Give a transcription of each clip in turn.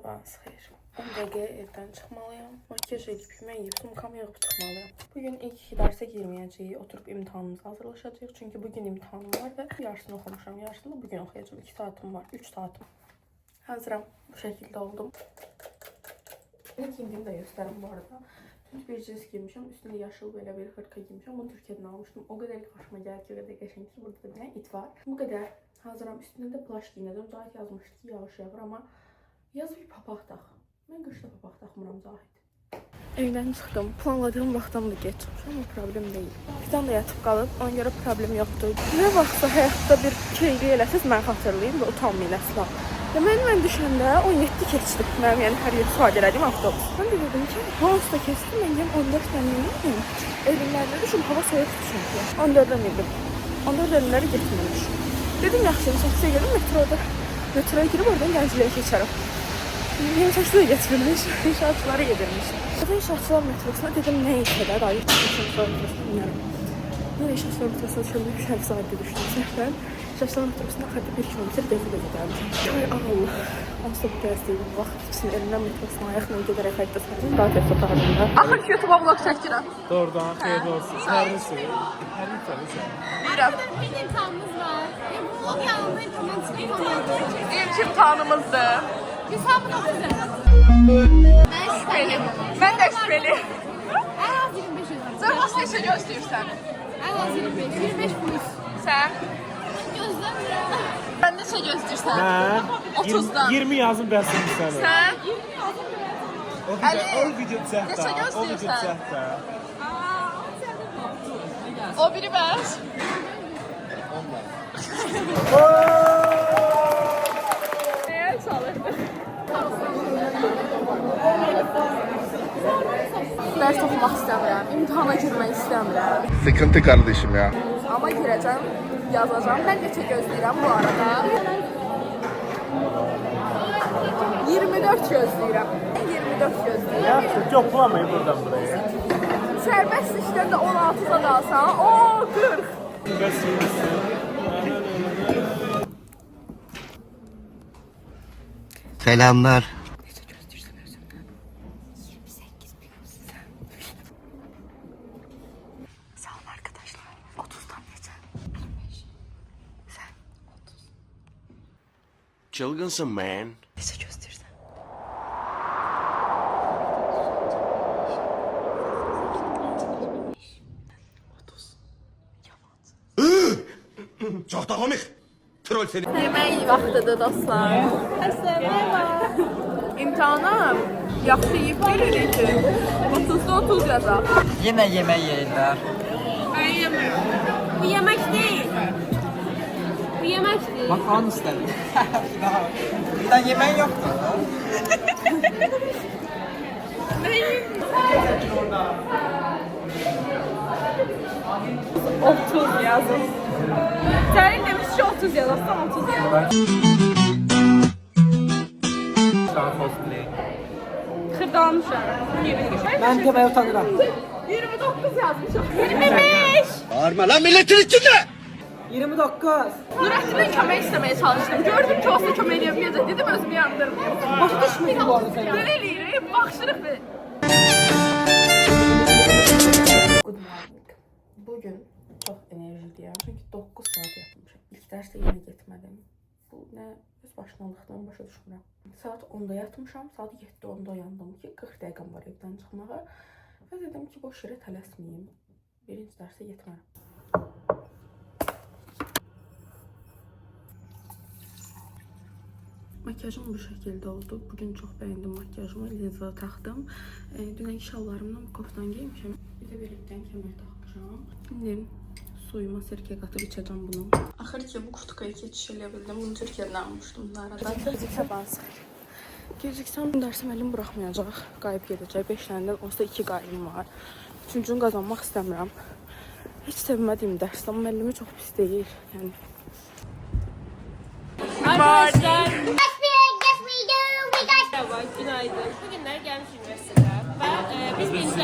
Sabahınız xeyir. 10 dəqiqəyə evdən çıxmalıyam. Makyaj edib, yemək yeyib, sumkamı yığıb çıxmalıyam. Bugün ilk dərsə girməyəcəyik, oturub imtahanımıza hazırlaşacağıq. Çünki bugün imtahanım var və yarısını oxumuşam. Yarısını da bugün oxuyacağım. 2 saatim var, 3 saatim. Hazıram. Bu şəkildə oldum. Ne giyindiyimi də göstərim bu arada. Tünd bir cins giymişəm. Üstündə yaşıl belə bir hırka giymişəm. Bunu Türkiyədən almışdım. O qədər xoşuma gəlir ki, o qədər qəşəng ki, burada da bir dənə it var. Bu qədər. Hazıram. Üstündə də plaş giyinəcəm. Zahid yazmışdı ki, yağış yağır, amma yaz bir papaq tax. Mən qışda papaq taxmıram Zahid. Evdən çıxdım. Planladığım vaxtdan da geç çıxmışam, amma problem deyil. Fidan da yatıb qalıb, ona görə problem yoxdur. Nə vaxtsa həyatda bir keyri eləsəz mən xatırlayım və utanmayın əsla. Mən düşəndə 17 keçdi. Mənim yəni hər yer sual elədiyim avtobus. Mən də dedim ki, Hansda keçdi, mən yəni 14 mənliyim. Evimlərdə düşün, hava soyuqdur çünki. 14-dən idim. 14 evimləri getməmiş. Dedim, yaxşı, 28-ə gedim, metroya girib oradan Gəncəliyə keçərəm. 28-də də getmirmiş, inşaatçılara gedirmiş. Burada inşaatçılar metrosuna dedim, nə işədə, daha yetmişim sonra metrosuna bilmirəm. Nə inşaatçılar metrosuna düşürmüş, şərq sahibi düşdüm səhvən. İnşaatçılar metrosuna xətti 1 kilometr devri gəlmişəm. Ay Allah, onsuz da bu dərsdəyim, vaxt üçün elimdən metrosuna ayaqla gedərək xəttə sardım. Daha tez otarımda. Axır ki, YouTube-a vlog çəkirəm. Doğrudan, xeyirli olsun. Sərlisi. Hər bir sərlisi. Bilirəm. Bir imtihanımız var. Vlog yanında imtihan çıxmalıdır. İlk imtihanımızdır. Hesabını oxuyacaq. Mən şübheli. Mən də şübheli. Ən az 25 yazar. Sən vaxt neçə gözləyirsən? Ən az 25. 25 plus. Sən? Gözləmirəm. Sən neçə gözləyirsən? Hə? 30-dan. 20 yazın bəsim sənə. Sən? 20 yazın bəsim. O video çəkdə. Neçə gözləyirsən? O biri bəs? 10. Ders okumak istemiyorum, imtihana girmek istemiyorum. Sıkıntı kardeşim ya. Ama gireceğim, yazacağım. Ben neçə gözləyirəm bu arada? 24 gözləyirəm. 24 gözləyirəm. Yaxşı, yoxlamayın buradan buraya. Sərbəst işdən də 16'da qalsan, o 40. Selamlar. Çılgınsın man. Neçə göstərsən? Çok da komik. Troll seni. Yemək vaxtıdır dostlar. İmtihana yaxşı yiyib gelirik ki, 30'da 30 yazaq. Yine yemek yiyirler. Ben yemiyorum. Bu yemek değil. Bu yemek değil. Bak an istedim. Bir daha yemeğin yoktu. Otuz yazın. Sen demiş ki 30 yazarsan 30 yaz. Kırdanmışlar. Ben demeye utanırım. 29 yazmışım. 25. Bağırma lan milletin içinde. 29. Nurettin'in kömək istemeye çalıştım. Gördüm ki olsa kömək edemeyecek. Dedim özümü yandırmayayım. Başa düşmüyor bu arada sen. Böyle eləyirəm, baxışırıq bir. Good morning. Bugün çox enerjiliyəm. Çünki 9 saat yatmışam. İlk dərsdə yenə getmədim. Bu nə öz başlandıqdan başa düşmürəm. Saat 10'da yatmışam. Saat 7'də 10'da uyandım ki 40 dəqiqəm var evdən çıxmağa. Və dedim ki boş yerə tələsməyim. Birinci dərsə getmərəm. Makyajım bu şəkildə oldu. Bugün çox bəyəndim makyajımı. Linza taxdım. Dünənki şallarımla bu koftan giymişəm. Bir də beləkdən kəmər taxmışam. İndi suyuma sirkə qatıb içəcəm bunu. Axır ki bu kutkaya keçiş eləyə bildim. Bunu Türkiyədən almışdım bu arada. Sabah sıxır. Geciksən dərsim əlim buraxmayacaq. Qayıb gedəcək. 5 dənədən onsuz da 2 qaybım var. Üçüncünü qazanmaq istəmirəm. Heç sevmədiyim dərs. Amma müəllimi çox pis deyil. Yəni. Arkadaşlar. Merhaba, günaydın. Bugünler gelmiş üniversitede ve biz birinci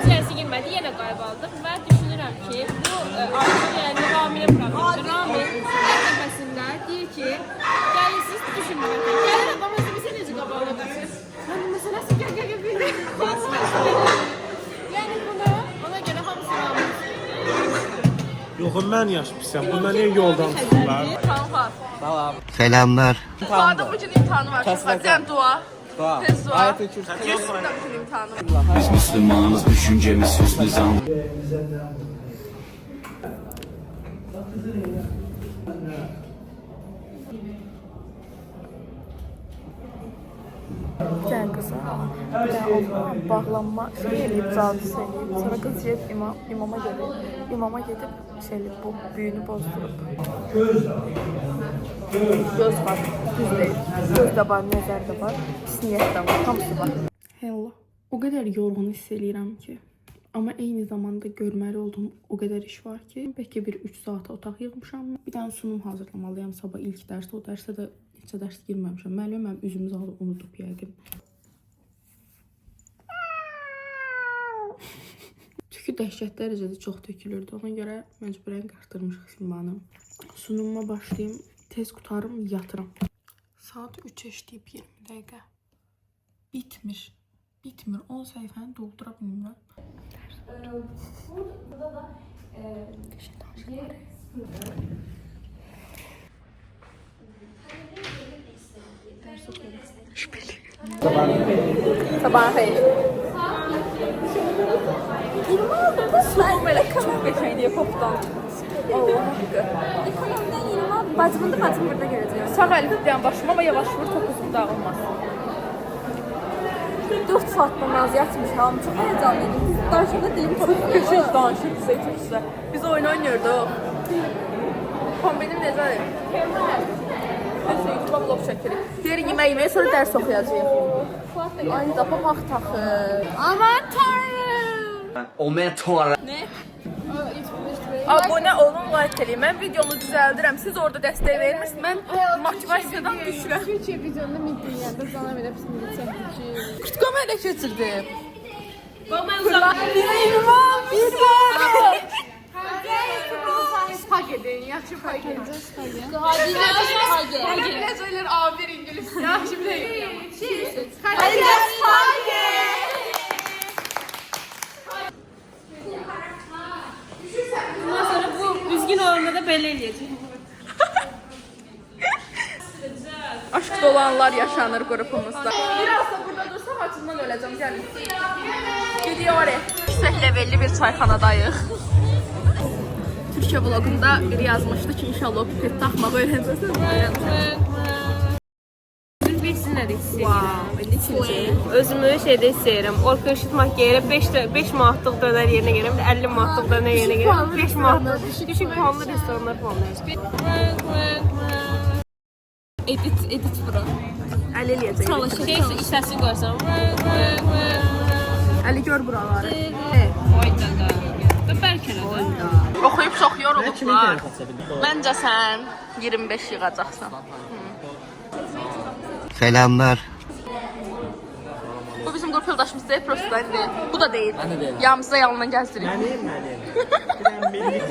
dersi girmedi, yine kaybolduq ve düşünürəm ki, bu artıq yəni Ramin'e bırakmışdır. Ramin hər dəfəsində deyir ki, gəl Bundan yaş pisəm. Bundan niyə yoldan çıxırlar? Kanka. Salam. Selamlar. Fuad'ın bugün imtihanı var. Hadi yani dua. Dua. Tez dua. Ayet-i Kürsü. Kesin de bugün imtihanı var. Biz Müslümanız, düşüncemiz hüsnü zan. Bir tane kız var. Bir tane o zaman bağlanma şey eləyib, zadisi eləyib. Sonra qız gelib imama gedib. İmama gedib şey eləyib, bu büyünü bozdurup. Göz var, düz değil. Göz də var, nəzər də var, pis niyyət də var, hamısı var. Hello. O qədər yorğun hiss eləyirəm ki. Amma eyni zamanda görməli olduğum o qədər iş var ki, bəlkə bir 3 saata otaq yığmışam. Bir dənə sunum hazırlamalıyam sabah ilk dərs. O dərsdə də heç dərs girməmişəm. Müəllim mənim üzümüzü alıb unudub yəqin. Tükü dəhşət dərəcədə çox tökülürdü. Ona görə məcburən qartdırmışıq simanı. Sunumuma başlayayım. Tez qutarım, yatıram. Saat 3 işləyib 20 dəqiqə. Bitmir. Bitmir. 10 səhifəni doldura bilmirəm. Sabah xeyir. Sunum elə kanal geçmək deyə popdan. Allah haqqı. Kanaldan yeni var. Bacımın da bacım burada görəcək. Sağ əlifdən başıma və yavaş vur topuzum dağılmaz. 4 saatdan naziyyətmiş hamı. Çox həyəcanlıydım. Biz danışanda dilim tutuldu. Köşüz danışır bize. Biz oyun oynuyorduk. Kombinim necədir? Neyse, YouTube'a vlog çəkirik. Deyir yemək sonra dərs oxuyacağıq. Ay, dapamaq taxır. Aman tanrım. Omen Tuara. Abunə olun, like eləyin. Mən videonu düzəldirəm. Siz orada dəstək verirsiniz. Mən motivasiyadan düşürəm. Türkiye videonda mitinglərdə zana verib şimdi çəkici. Kurtqamı elə keçirdim. Spagetti, yaxşı spagetti. Elə söylər A1 ingilis. Yaxşı bir Bundan sonra bu üzgün olanda da belə eləyəcək. Aşk dolanlar yaşanır qrupumuzda. Biraz da burada dursam acından öləcəm. Gəlin. Gidiyor oraya. Yüksək levelli bir çayxanadayıq. Türkiye vlogunda biri yazmışdı ki inşallah o pipet taxmağı öyrənəcəksiniz. Bilsinlər istəyirəm. Özümü şeydə istəyirəm. Orka ışıtmaq yerə 5 manatlıq dönər yerinə gələm, 50 manatlıq dönər yerinə gələm, 5 manatlıq düşük puanlı restoranlar puanlayırıq. Edit bura. Əli eləyəcək. Çalışır. İstəsin qoysan. Əli gör buraları. Oyda da. Bəlkə də. Oxuyub çox yorulublar. Məncə sən 25 yığacaqsan. Selamlar. Bu bizim qrup yoldaşımız deyil, prosto değil. Bu da değil. Ben de değilim. Yanımızda yanından gəzdirik.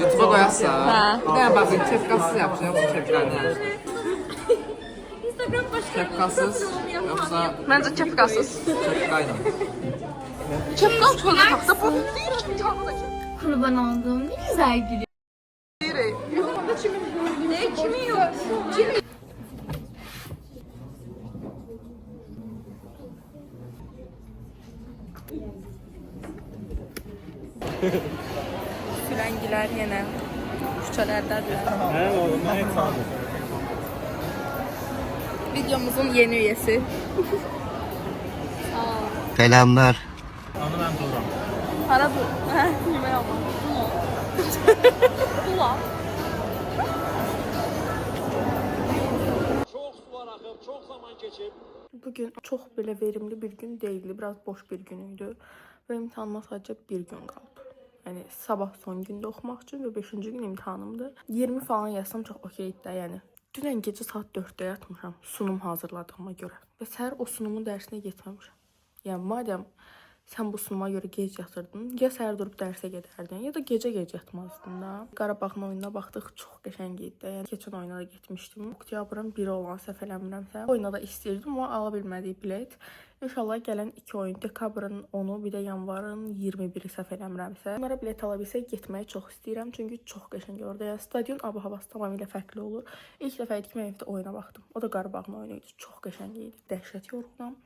YouTube'a koyarsa. Ha. Bir tane bakın kepkasız yapacağım. Bu kepklerden. Kepkasız yoksa Məncə kepkasız. kepkayla. Kepka çöldə taxsa bu deyir ki, imtihanı da kepka. Kurban olduğum ne güzel gülüyor. Deyir. Yoxanda kimin? Ne kimin yok? Sürengiler yenə küçələrdədir. Hə, oğlum, nə etməli? Videomuzun yeni üyesi. Selamlar. Onu mən duram. Para bu. Hə, yemək alma. Ula. Bugün çox belə verimli bir gün değildi. Biraz boş bir günüydü. Ve imtihanıma sadece bir gün kaldı. Yani sabah son günde oxumaq üçün ve 5-ci gün imtihanımdır. 20 falan yazsam çox okeydi də, yəni. Dünən gecə saat 4-də yatmışam sunum hazırladığıma görə. Və səhər o sunumun dərsinə getməmişəm. Yəni madəm sən bu sunuma görə gec yatırdın, ya səhər durub dərsə gedərdin, ya da gecə yatmazdın da. Qarabağın oyununa baxdıq, çox qəşəng idi. Yəni keçən oyuna da getmişdim. Oktyabrın 1-i olan səhv eləmirəmsə, oyuna da istəyirdim, amma ala bilmədik bilet. İnşallah gələn 2 oyun dekabrın 10-u, bir də yanvarın 21-i səhv eləmirəmsə. Bunlara bilet ala bilsək getməyi çox istəyirəm, çünki çox qəşəng orada. Yəni stadion ab-havası tamamilə fərqli olur. İlk dəfə idi ki, mən evdə oyuna baxdım. O da Qarabağın oyunu idi. Çox qəşəng idi. Dəhşət yorğunam.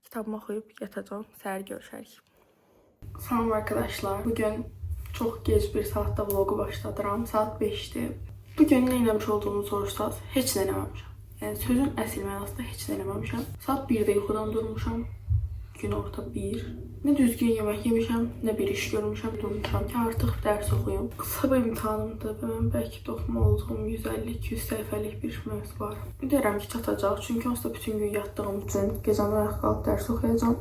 Kitabımı oxuyub yatacağam. Səhər görüşərik. Salam arkadaşlar. Bugün çox gec bir saatda vlogu başladıram. Saat 5-dir. Bugün nə eləmiş olduğumu soruşsanız, heç nə eləməmişəm. Yəni sözün əsl mənasında heç nə eləməmişəm. Saat 1-də yuxudan durmuşam. Gün orta 1. Nə düzgün yemək yemişəm, nə bir iş görmüşəm. Durmuşam ki, artıq dərs oxuyum. Sabah imtahanımdır və mən bəlkə də oxuma olduğum 150-200 səhifəlik bir mövzu var. Deyirəm ki, çatacaq. Çünki onsuz da bütün gün yatdığım üçün gecəni ayaq qalıb dərs oxuyacağam.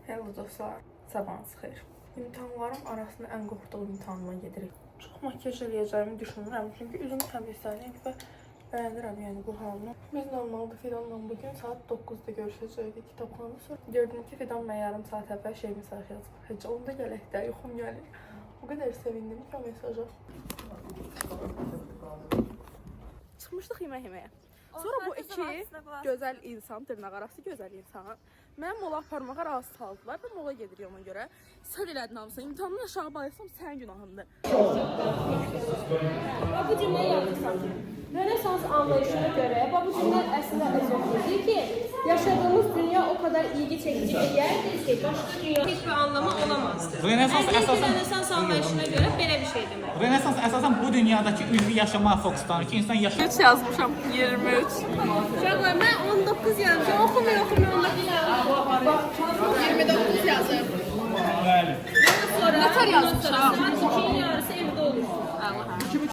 Hello dostlar, sabahınız xeyir. İmtahanlarım arasında ən qorxduğum imtahanıma gedirik. Çox makyaj eləyəcəyimi düşünürəm, çünki üzüm təmizlənib və bəyənirəm yəni bu halını. Biz normalda Fidanla bugün saat 9-da görüşəcəkdik kitabxanada. Sonra gördüm ki, Fidan mən yarım saat əvvəl mesaj yazıb. Heç onda gələk də, yuxum gəlir. O qədər sevindim ki, o mesaja. Çıxmışdıq yeməyə. Sonra bu iki gözəl insan, dırnaq arası gözəl insan, mənə mola aparmağa razı saldılar və mola gedirik ona görə. Sən elədin hamısını, imtahandan aşağı bayılsam sənin günahındır. Bu cümlə yazırsan. Rönesans anlayışına göre bu cümle aslında özetlidir ki yaşadığımız dünya o kadar ilgi çekici bir yerdir ki başka dünya hiçbir anlamı olamazdır. Rönesans anlayışına göre böyle bir şey demek. Rönesans əsasən bu dünyadakı ülvi yaşamağa fokuslanır ki, insan yaşa... 3 yazmışam, 23. Uşaqlar, mən 19 yazmışam, oxumuyor, 29 yazım. Sonra, nətər yazmışam? Saat 2-nin yarısı evdə olur.